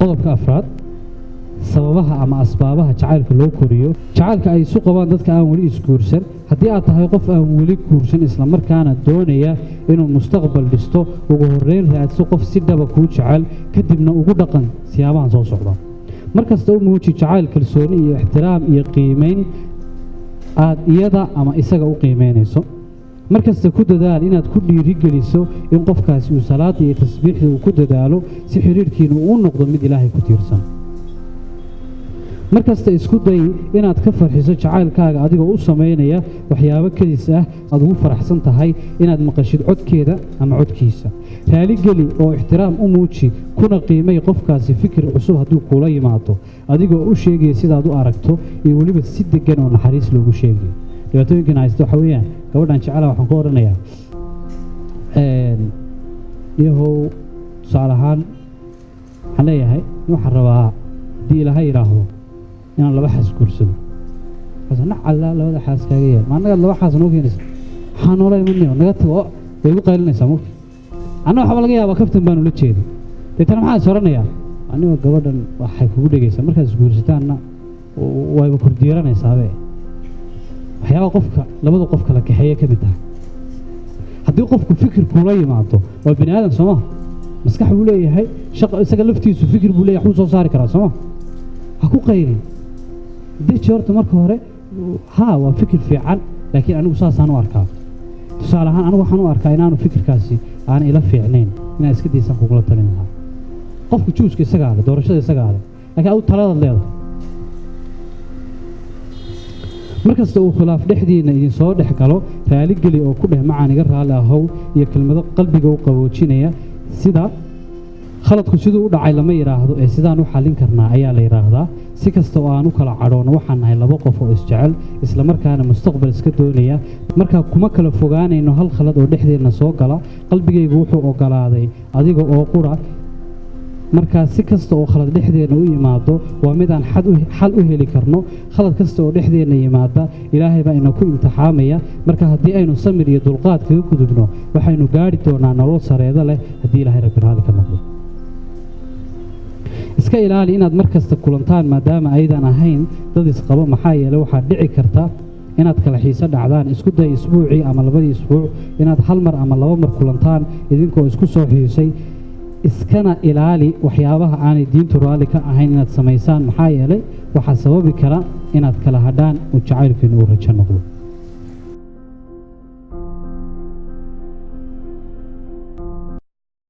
qodobka afraad sababaha ama asbaabaha jacaylka loo koriyo jacaylka ay isu qabaan dadka aan weli isguursan haddii aad tahay qof aan weli guursan isla markaana doonaya inuu mustaqbal dhisto ugu horreyn raadso qof si dhaba kuu jecel kadibna ugu dhaqan siyaabahan soo socda markasta u muuji jacayl kalsooni iyo ixtiraam iyo qiimeyn aad iyada ama isaga u qiimeynayso markasta ku dadaal inaad ku dhiirigeliso in qofkaasi uu salaada iyo tasbiixda uu ku dadaalo si xiriirkiina uu noqdo mid ilaahay ku tiirsan markasta isku day inaad ka farxiso jacaylkaaga adigoo u sameynaya waxyaabo kadis ah aad ugu faraxsan tahay inaad maqashid codkeeda ama codkiisa raaligeli oo ixtiraam u muuji kuna qiimay qofkaasi fikir cusub hadduu kula yimaado adigoo u sheegaya sidaad u aragto iyo weliba si degan oo naxariis loogu sheegayo dhibaatooyinkan haysta waxa weeyaan gabadhan jecelaha waxaan ku odhanayaa iyahow tusaale ahaan waxaan leeyahay waxaan rabaa haddii ilaahay yidhaahdo inaan laba xaas guursado nacalla labada xaas kaaga yeel ma annaga laba xaas noo keenaysa waxaa noola imanayo naga tago way igu qaylinaysaa marka anna waxba laga yaabaa kaftan baan ula jeeday deetana maxaan is odhanayaa anigoo gabadhan waxay kugu dhegaysaa markaad isguursataanna wayba kurdiiranaysaabee waxyaabaa qofka labada qof kala kaxeeye ka mid tahay haddii qofku fikir kuula yimaado waa bini aadan soo maha maskax buu leeyahay isaga laftiisu fikir buu leeyahay waxbuu soo saari karaa soo maha ha ku qaylin deji horta marka hore haa waa fikir fiican laakiin anigu saasaan u arkaa tusaale ahaan anigu waxaan u arkaa inaanu fikirkaasi aan ila fiicnayn inaan iska daysaan kugula talin lahaa qofku juuska isagaa leh doorashada isagaa leh laakiin adigu taladaad leedahay markasta uu khilaaf dhexdiina idin soo dhex galo raaligeli oo ku dheh macaan iga raalli ahow iyo kelmado qalbiga u qaboojinaya sida khaladku siduu u dhacay lama yidhaahdo ee sidaan u xallin karnaa ayaa la yidhaahdaa si kasta oo aan u kala cadhoonno waxaan nahay laba qof oo isjecel isla markaana mustaqbal iska doonaya markaa kuma kala fogaanayno hal khalad oo dhexdeenna soo gala qalbigaygu wuxuu ogolaaday adiga oo qura markaa si kasta oo khalad dhexdeenna u yimaado waa midaan xal u heli karno khalad kasta oo dhexdeenna yimaada ilaahay baa ina ku imtixaamaya marka haddii aynu samir iyo dulqaad kaga gudubno waxaynu gaadhi doonaa nolol sareedo leh haddii ilaahay rabbi raalli ka noqdo iska ilaali inaad mar kasta kulantaan maadaama aydan ahayn dad isqabo maxaa yeelay waxaad dhici karta inaad kala xiiso dhacdaan isku day isbuucii ama labadii isbuuc inaad hal mar ama laba mar kulantaan idinkoo isku soo xiisay iskana ilaali waxyaabaha aanay diintu raalli ka ahayn inaad samaysaan maxaa yeelay waxaa sababi kara inaad kala hadhaan oo jacaylkiinu uu rajo noqdo